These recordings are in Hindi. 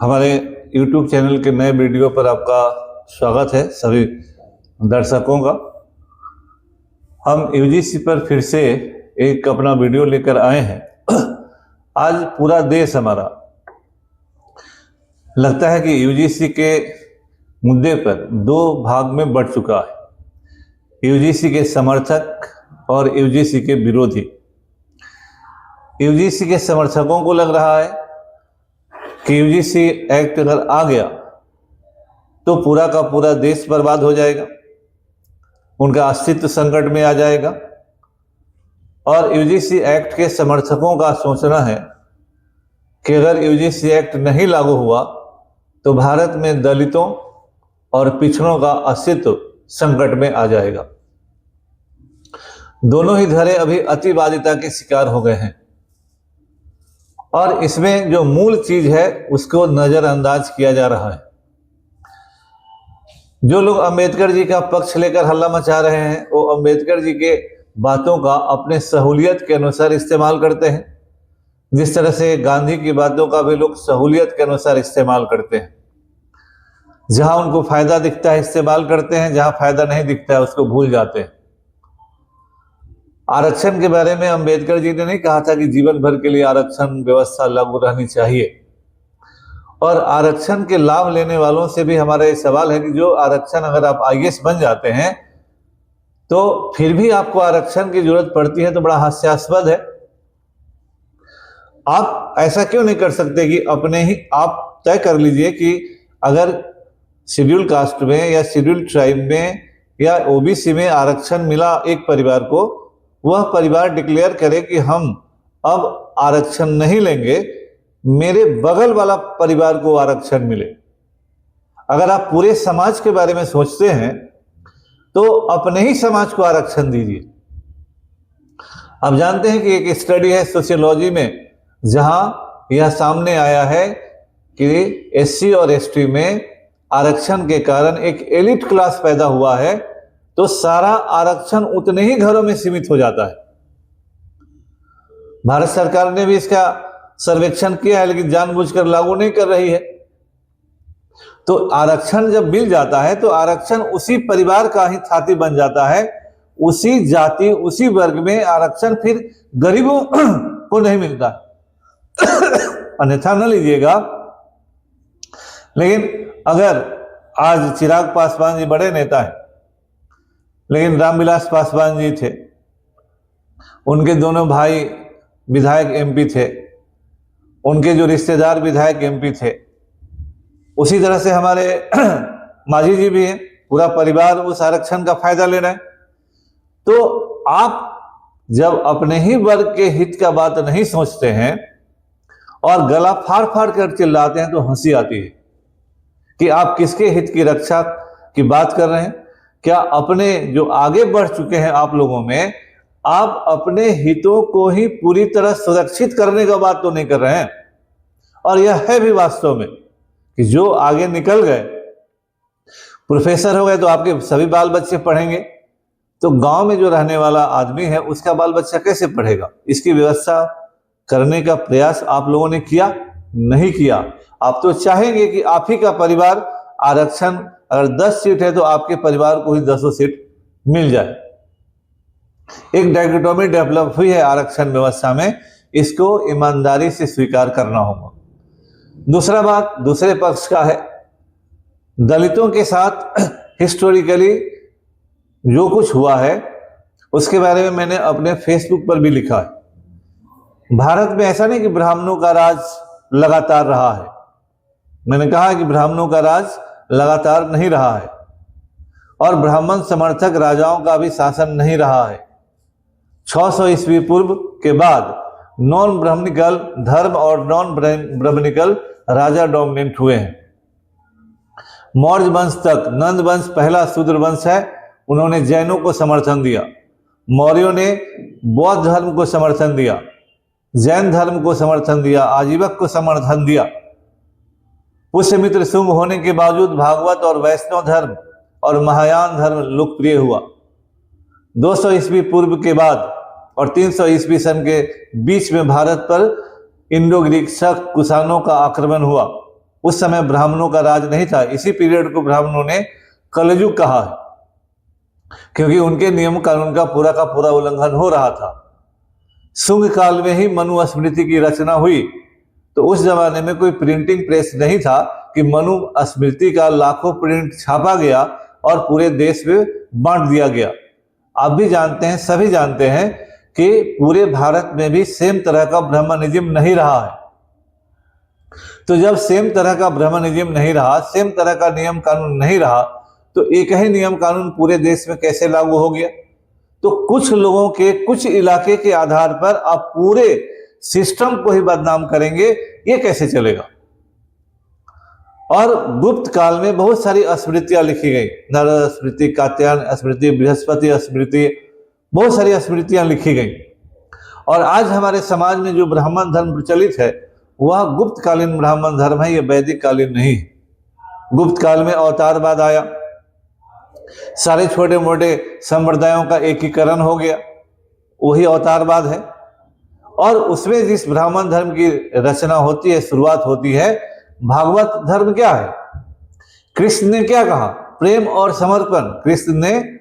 हमारे YouTube चैनल के नए वीडियो पर आपका स्वागत है सभी दर्शकों का। हम यूजीसी पर फिर से एक अपना वीडियो लेकर आए हैं। आज पूरा देश हमारा लगता है कि यूजीसी के मुद्दे पर दो भाग में बढ़ चुका है, यूजीसी के समर्थक और यूजीसी के विरोधी। यूजीसी के समर्थकों को लग रहा है कि यूजीसी एक्ट अगर आ गया तो पूरा का पूरा देश बर्बाद हो जाएगा, उनका अस्तित्व संकट में आ जाएगा। और यूजीसी एक्ट के समर्थकों का सोचना है कि अगर यूजीसी एक्ट नहीं लागू हुआ तो भारत में दलितों और पिछड़ों का अस्तित्व संकट में आ जाएगा। दोनों ही धड़े अभी अतिवादिता के शिकार हो गए हैं और इसमें जो मूल चीज है उसको नजरअंदाज किया जा रहा है। जो लोग अंबेडकर जी का पक्ष लेकर हल्ला मचा रहे हैं वो अंबेडकर जी के बातों का अपने सहूलियत के अनुसार इस्तेमाल करते हैं, जिस तरह से गांधी की बातों का भी लोग सहूलियत के अनुसार इस्तेमाल करते हैं। जहां उनको फायदा दिखता है इस्तेमाल करते हैं, जहां फायदा नहीं दिखता है उसको भूल जाते हैं। आरक्षण के बारे में अंबेडकर जी ने नहीं कहा था कि जीवन भर के लिए आरक्षण व्यवस्था लागू रहनी चाहिए। और आरक्षण के लाभ लेने वालों से भी हमारा ये सवाल है कि जो आरक्षण अगर आप आईएएस बन जाते हैं तो फिर भी आपको आरक्षण की जरूरत पड़ती है, तो बड़ा हास्यास्पद है। आप ऐसा क्यों नहीं कर सकते कि अपने ही आप तय कर लीजिए कि अगर शेड्यूल कास्ट में या शेड्यूल ट्राइब में या ओबीसी में आरक्षण मिला एक परिवार को, वह परिवार डिक्लेयर करे कि हम अब आरक्षण नहीं लेंगे, मेरे बगल वाला परिवार को आरक्षण मिले। अगर आप पूरे समाज के बारे में सोचते हैं तो अपने ही समाज को आरक्षण दीजिए। आप जानते हैं कि एक स्टडी है सोशियोलॉजी में जहां यह सामने आया है कि एससी और एसटी में आरक्षण के कारण एक एलिट क्लास पैदा हुआ है, तो सारा आरक्षण उतने ही घरों में सीमित हो जाता है। भारत सरकार ने भी इसका सर्वेक्षण किया है लेकिन जानबूझकर लागू नहीं कर रही है। तो आरक्षण जब मिल जाता है तो आरक्षण उसी परिवार का ही छाती बन जाता है, उसी जाति उसी वर्ग में आरक्षण फिर गरीबों को नहीं मिलता। अन्यथा न लीजिएगा। लेकिन अगर आज चिराग पासवान जी बड़े नेता हैं, लेकिन रामविलास पासवान जी थे, उनके दोनों भाई विधायक एमपी थे, उनके जो रिश्तेदार विधायक एमपी थे, उसी तरह से हमारे मांझी जी भी हैं, पूरा परिवार उस आरक्षण का फायदा ले रहे हैं। तो आप जब अपने ही वर्ग के हित का बात नहीं सोचते हैं और गला फाड़ फाड़ कर चिल्लाते हैं तो हंसी आती है कि आप किसके हित की रक्षा की बात कर रहे हैं। क्या अपने जो आगे बढ़ चुके हैं आप लोगों में, आप अपने हितों को ही पूरी तरह सुरक्षित करने का बात तो नहीं कर रहे हैं। और यह है भी वास्तव में कि जो आगे निकल गए, प्रोफेसर हो गए, तो आपके सभी बाल बच्चे पढ़ेंगे, तो गांव में जो रहने वाला आदमी है उसका बाल बच्चा कैसे पढ़ेगा? इसकी व्यवस्था करने का प्रयास आप लोगों ने किया? नहीं किया। आप तो चाहेंगे कि आप ही का परिवार आरक्षण, अगर 10 सीट है तो आपके परिवार को ही 10 सीट मिल जाए। एक डायकोटोमी डेवलप हुई है आरक्षण व्यवस्था में, इसको ईमानदारी से स्वीकार करना होगा। दूसरा बात दूसरे पक्ष का है, दलितों के साथ हिस्टोरिकली जो कुछ हुआ है उसके बारे में मैंने अपने फेसबुक पर भी लिखा है। भारत में ऐसा नहीं कि ब्राह्मणों का राज लगातार रहा है। मैंने कहा कि ब्राह्मणों का राज लगातार नहीं रहा है और ब्राह्मण समर्थक राजाओं का भी शासन नहीं रहा है। 600 ईस्वी पूर्व के बाद नॉन ब्राह्मणिकल धर्म और नॉन ब्राह्मणिकल राजा डोमिनेंट हुए हैं। मौर्य वंश तक, नंद वंश पहला शूद्र वंश है, उन्होंने जैनों को समर्थन दिया। मौर्यों ने बौद्ध धर्म को समर्थन दिया, जैन धर्म को समर्थन दिया, आजीवक को समर्थन दिया। पुष्यमित्र शुंग होने के बावजूद भागवत और वैष्णव धर्म और महायान धर्म लोकप्रिय हुआ। 200 ईस्वी पूर्व के बाद और 300 ईस्वी सन के बीच में भारत पर इंडो ग्रीक शक कुषाणों का आक्रमण हुआ। उस समय ब्राह्मणों का राज नहीं था। इसी पीरियड को ब्राह्मणों ने कलयुग कहा है, क्योंकि उनके नियम कानून का पूरा उल्लंघन हो रहा था। शुंग काल में ही मनुस्मृति की रचना हुई, तो उस जमाने में कोई प्रिंटिंग प्रेस नहीं था कि मनुस्मृति का लाखों प्रिंट छापा गया और पूरे देश में बांट दिया गया। आप भी जानते हैं, सभी जानते हैं कि पूरे भारत में भी सेम तरह का ब्राह्मणिज्म नहीं रहा है। तो जब सेम तरह का ब्राह्मणिज्म नहीं रहा, सेम तरह का नियम कानून नहीं रहा, तो एक ही नियम कानून पूरे देश में कैसे लागू हो गया? तो कुछ लोगों के कुछ इलाके के आधार पर आप पूरे सिस्टम को ही बदनाम करेंगे, ये कैसे चलेगा? और गुप्त काल में बहुत सारी स्मृतियां लिखी गई, नर स्मृति, कात्यायन स्मृति, बृहस्पति स्मृति, बहुत सारी स्मृतियां लिखी गई। और आज हमारे समाज में जो ब्राह्मण धर्म प्रचलित है वह गुप्त कालीन ब्राह्मण धर्म है, यह वैदिक कालीन नहीं है। गुप्त काल में अवतारवाद आया, सारे छोटे मोटे संप्रदायों का एकीकरण हो गया, वही अवतारवाद है। और उसमें जिस ब्राह्मण धर्म की रचना होती है, शुरुआत होती है, भागवत धर्म क्या है? कृष्ण ने क्या कहा? प्रेम और समर्पण। कृष्ण ने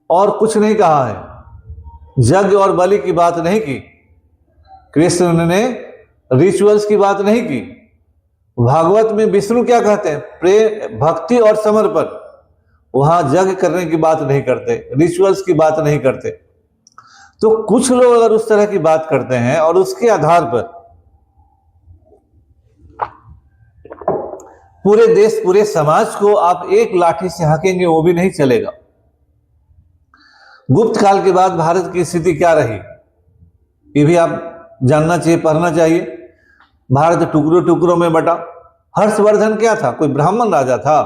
और कुछ नहीं कहा है, यज्ञ और बलि की बात नहीं की, कृष्ण ने रिचुअल्स की बात नहीं की। भागवत में विष्णु क्या कहते हैं? प्रेम, भक्ति और समर्पण। वहां यज्ञ करने की बात नहीं करते, रिचुअल्स की बात नहीं करते। तो कुछ लोग अगर उस तरह की बात करते हैं और उसके आधार पर पूरे देश, पूरे समाज को आप एक लाठी से हाकेंगे, वो भी नहीं चलेगा। गुप्त काल के बाद भारत की स्थिति क्या रही, ये भी आप जानना चाहिए, पढ़ना चाहिए। भारत टुकड़ों टुकड़ों में बटा। हर्षवर्धन क्या था? कोई ब्राह्मण राजा था?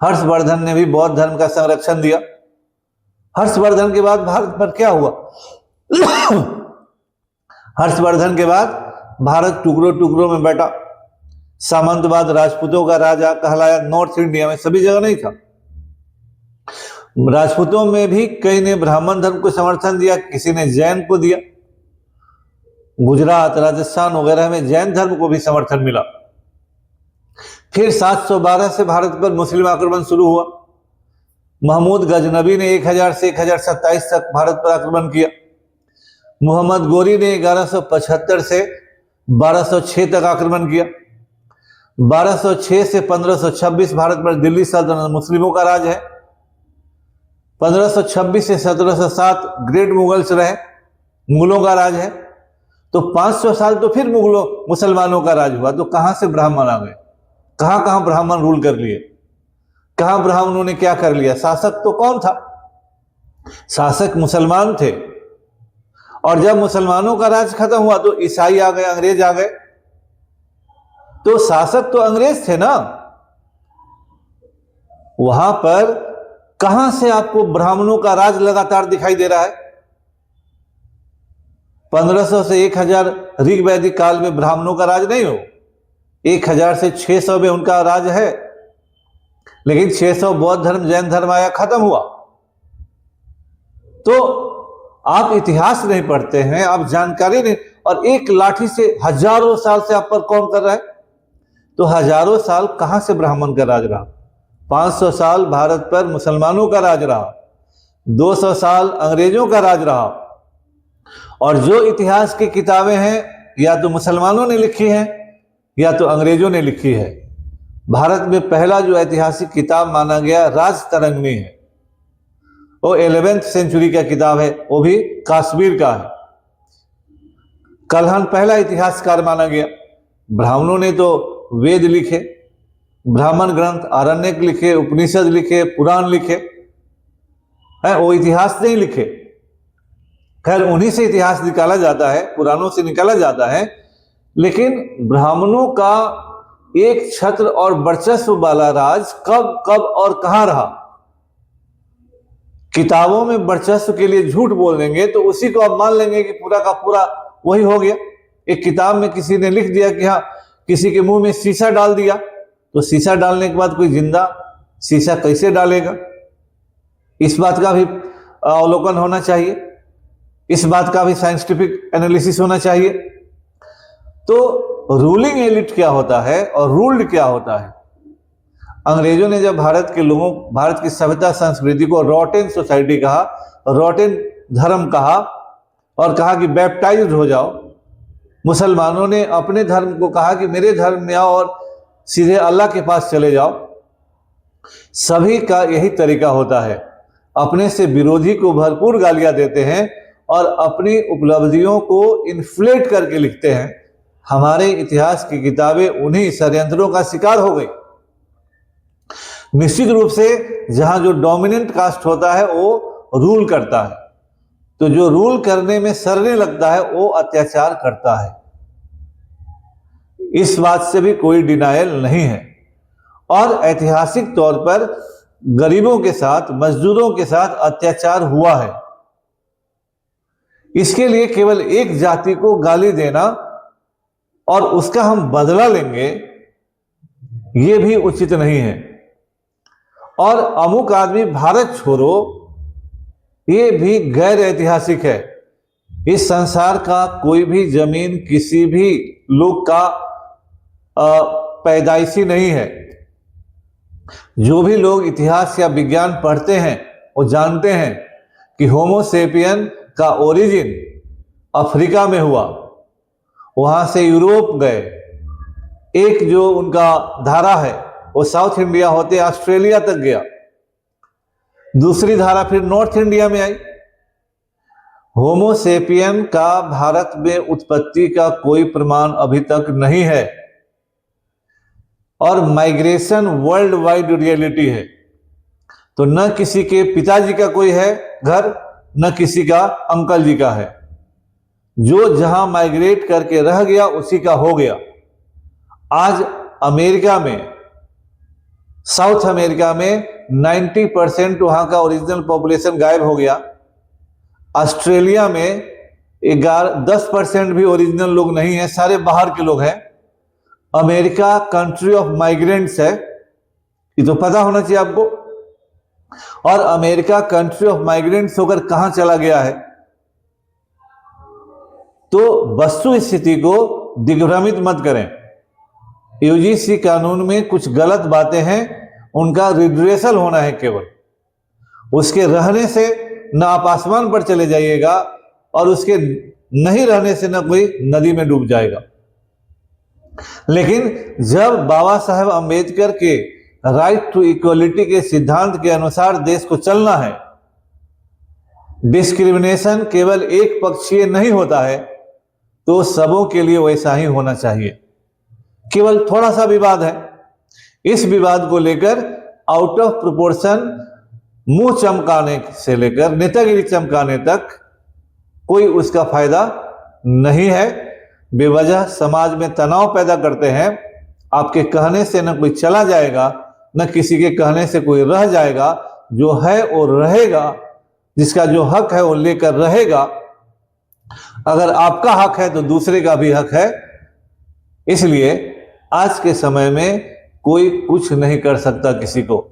हर्षवर्धन ने भी बौद्ध धर्म का संरक्षण दिया। हर्षवर्धन के बाद भारत पर क्या हुआ? हर्षवर्धन के बाद भारत टुकड़ों टुकड़ों में बैठा। सामंतवाद राजपूतों का राजा कहलाया। नॉर्थ इंडिया में, सभी जगह नहीं था। राजपूतों में भी कई ने ब्राह्मण धर्म को समर्थन दिया, किसी ने जैन को दिया। गुजरात, राजस्थान वगैरह में जैन धर्म को भी समर्थन मिला। फिर 712 से भारत पर मुस्लिम आक्रमण शुरू हुआ। महमूद गजनबी ने 1000 से 1027 तक भारत पर आक्रमण किया। मोहम्मद गोरी ने 1175 से 1206 तक आक्रमण किया। 1206 से 1526 भारत पर दिल्ली सल्तनत मुस्लिमों का राज है। 1526 से 1707 ग्रेट मुगल्स रहे, मुगलों का राज है। तो 500 साल तो फिर मुसलमानों का राज हुआ। तो कहां से ब्राह्मण आ गए? कहां कहां ब्राह्मण रूल कर लिए? कहां ब्राह्मणों ने क्या कर लिया? शासक तो कौन था? शासक मुसलमान थे। और जब मुसलमानों का राज खत्म हुआ तो ईसाई आ गए, अंग्रेज आ गए। तो शासक तो अंग्रेज थे ना। वहां पर कहां से आपको ब्राह्मणों का राज लगातार दिखाई दे रहा है? 1500 से 1000 ऋग वैदिक काल में ब्राह्मणों का राज नहीं हो। 1000 से 600 में उनका राज है, लेकिन 600 बौद्ध धर्म, जैन धर्म आया, खत्म हुआ। तो आप इतिहास नहीं पढ़ते हैं, आप जानकारी नहीं। और एक लाठी से हजारों साल से आप पर कौन कर रहा है? तो हजारों साल कहां से ब्राह्मण का राज रहा? 500 साल भारत पर मुसलमानों का राज रहा, 200 साल अंग्रेजों का राज रहा। और जो इतिहास की किताबें हैं, या तो मुसलमानों ने लिखी है या तो अंग्रेजों ने लिखी है। भारत में पहला जो ऐतिहासिक किताब माना गया राजतरंगिणी है, वो 11वीं सेंचुरी का किताब है, वो भी कश्मीर का है। कल्हण पहला इतिहासकार माना गया। ब्राह्मणों ने तो वेद लिखे, ब्राह्मण ग्रंथ, आरण्यक लिखे, उपनिषद लिखे, पुराण लिखे हैं, वो इतिहास नहीं लिखे। खैर, उन्हीं से इतिहास निकाला जाता है, पुराणों से निकाला जाता है। लेकिन ब्राह्मणों का एक छत्र और वर्चस्व वाला राज कब कब और कहां रहा? किताबों में वर्चस्व के लिए झूठ बोल देंगे तो उसी को आप मान लेंगे कि पूरा का पूरा वही हो गया। एक किताब में किसी ने लिख दिया कि हाँ, किसी के मुंह में शीशा डाल दिया, तो शीशा डालने के बाद कोई जिंदा शीशा कैसे डालेगा? इस बात का भी अवलोकन होना चाहिए, इस बात का भी साइंटिफिक एनालिसिस होना चाहिए। तो रूलिंग एलिट क्या होता है और रूल्ड क्या होता है। अंग्रेजों ने जब भारत की सभ्यता संस्कृति को रॉटेन सोसाइटी कहा, रॉटेन धर्म कहा और कहा कि बैप्टाइज्ड हो जाओ, मुसलमानों ने अपने धर्म को कहा कि मेरे धर्म में आओ और सीधे अल्लाह के पास चले जाओ। सभी का यही तरीका होता है, अपने से विरोधी को भरपूर गालियां देते हैं और अपनी उपलब्धियों को इन्फ्लेट करके लिखते हैं। हमारे इतिहास की किताबें उन्हीं षड्यंत्रों का शिकार हो गई। निश्चित रूप से जहां जो डोमिनेंट कास्ट होता है वो रूल करता है, तो जो रूल करने में सरने लगता है वो अत्याचार करता है। इस बात से भी कोई डिनायल नहीं है। और ऐतिहासिक तौर पर गरीबों के साथ, मजदूरों के साथ अत्याचार हुआ है। इसके लिए केवल एक जाति को गाली देना और उसका हम बदला लेंगे, यह भी उचित नहीं है। और अमुक आदमी भारत छोड़ो, ये भी गैर ऐतिहासिक है। इस संसार का कोई भी जमीन किसी भी लोग का पैदाइशी नहीं है। जो भी लोग इतिहास या विज्ञान पढ़ते हैं वो जानते हैं कि होमो सेपियन का ओरिजिन अफ्रीका में हुआ, वहां से यूरोप गए। एक जो उनका धारा है वो साउथ इंडिया होते ऑस्ट्रेलिया तक गया, दूसरी धारा फिर नॉर्थ इंडिया में आई। होमो सेपियन का भारत में उत्पत्ति का कोई प्रमाण अभी तक नहीं है। और माइग्रेशन वर्ल्ड वाइड रियलिटी है। तो न किसी के पिताजी का कोई है घर, न किसी का अंकल जी का है। जो जहां माइग्रेट करके रह गया उसी का हो गया। आज अमेरिका में, साउथ अमेरिका में 90% वहां का ओरिजिनल पॉपुलेशन गायब हो गया। ऑस्ट्रेलिया में 10% भी ओरिजिनल लोग नहीं है, सारे बाहर के लोग हैं। अमेरिका कंट्री ऑफ माइग्रेंट्स है, ये तो पता होना चाहिए आपको। और अमेरिका कंट्री ऑफ माइग्रेंट्स होकर कहां चला गया है? तो वस्तु स्थिति को दिग्भ्रमित मत करें। यूजीसी कानून में कुछ गलत बातें हैं, उनका रिड्रेसल होना है केवल। उसके रहने से न आप आसमान पर चले जाइएगा और उसके नहीं रहने से न कोई नदी में डूब जाएगा। लेकिन जब बाबा साहेब अंबेडकर के राइट टू इक्वलिटी के सिद्धांत के अनुसार देश को चलना है, डिस्क्रिमिनेशन केवल एक पक्षीय नहीं होता है, तो सबों के लिए वैसा ही होना चाहिए। केवल थोड़ा सा विवाद है, इस विवाद को लेकर आउट ऑफ प्रोपोर्शन मुंह चमकाने से लेकर नेतागिरी चमकाने तक कोई उसका फायदा नहीं है। बेवजह समाज में तनाव पैदा करते हैं। आपके कहने से न कोई चला जाएगा, न किसी के कहने से कोई रह जाएगा। जो है वो रहेगा, जिसका जो हक है वो लेकर रहेगा। अगर आपका हक है तो दूसरे का भी हक है। इसलिए आज के समय में कोई कुछ नहीं कर सकता किसी को।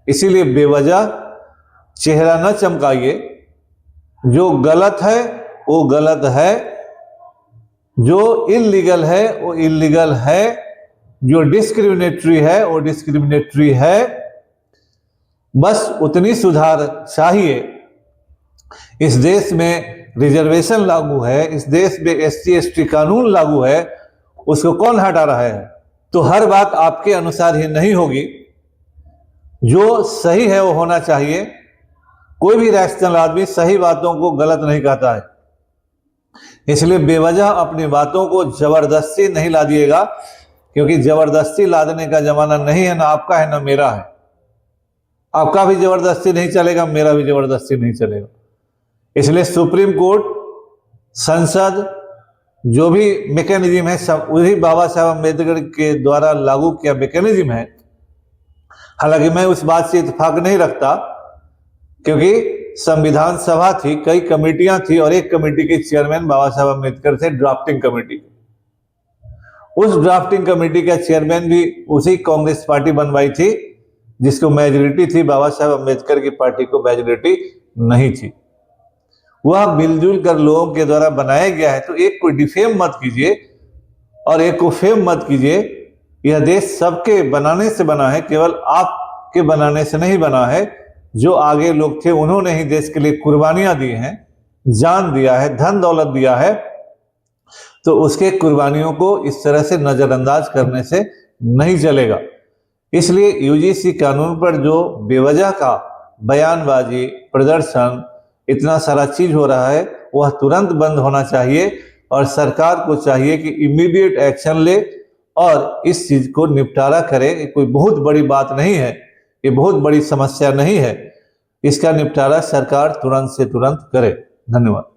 इसीलिए बेवजह चेहरा न चमकाइए। जो गलत है वो गलत है, जो इल्लीगल है वो इल्लीगल है, जो डिस्क्रिमिनेटरी है वो डिस्क्रिमिनेटरी है। बस उतनी सुधार चाहिए। इस देश में रिजर्वेशन लागू है, इस देश में SC ST कानून लागू है, उसको कौन हटा रहा है? तो हर बात आपके अनुसार ही नहीं होगी। जो सही है वो होना चाहिए। कोई भी रैशनल आदमी सही बातों को गलत नहीं कहता है। इसलिए बेवजह अपनी बातों को जबरदस्ती नहीं ला दिएगा, क्योंकि जबरदस्ती लादने का जमाना नहीं है, ना आपका है ना मेरा है। आपका भी जबरदस्ती नहीं चलेगा, मेरा भी जबरदस्ती नहीं चलेगा। इसलिए सुप्रीम कोर्ट, संसद, जो भी मैकेनिज्म है सब वही बाबा साहब अम्बेडकर के द्वारा लागू किया मैकेनिज्म है। हालांकि मैं उस बात से इत्तेफाक नहीं रखता, क्योंकि संविधान सभा थी, कई कमेटियां थी और एक कमेटी के चेयरमैन बाबा साहब अम्बेडकर थे, ड्राफ्टिंग कमेटी। उस ड्राफ्टिंग कमेटी का चेयरमैन भी उसी कांग्रेस पार्टी बनवाई थी, जिसको मेजोरिटी थी। बाबा साहब अम्बेडकर की पार्टी को मेजोरिटी नहीं थी। वह मिलजुल कर लोगों के द्वारा बनाया गया है। तो एक को डिफेम मत कीजिए, और एक को फेम मत कीजिए। यह देश सबके बनाने से बना है, केवल आपके बनाने से नहीं बना है। जो आगे लोग थे उन्होंने ही देश के लिए कुर्बानियां दी हैं, जान दिया है, धन दौलत दिया है, तो उसके कुर्बानियों को इस तरह से नजरअंदाज करने से नहीं चलेगा। इसलिए यूजीसी कानून पर जो बेवजह का बयानबाजी, प्रदर्शन, इतना सारा चीज हो रहा है, वह तुरंत बंद होना चाहिए और सरकार को चाहिए कि इमीडिएट एक्शन ले और इस चीज को निपटारा करे। ये कोई बहुत बड़ी बात नहीं है, ये बहुत बड़ी समस्या नहीं है, इसका निपटारा सरकार तुरंत से तुरंत करे। धन्यवाद।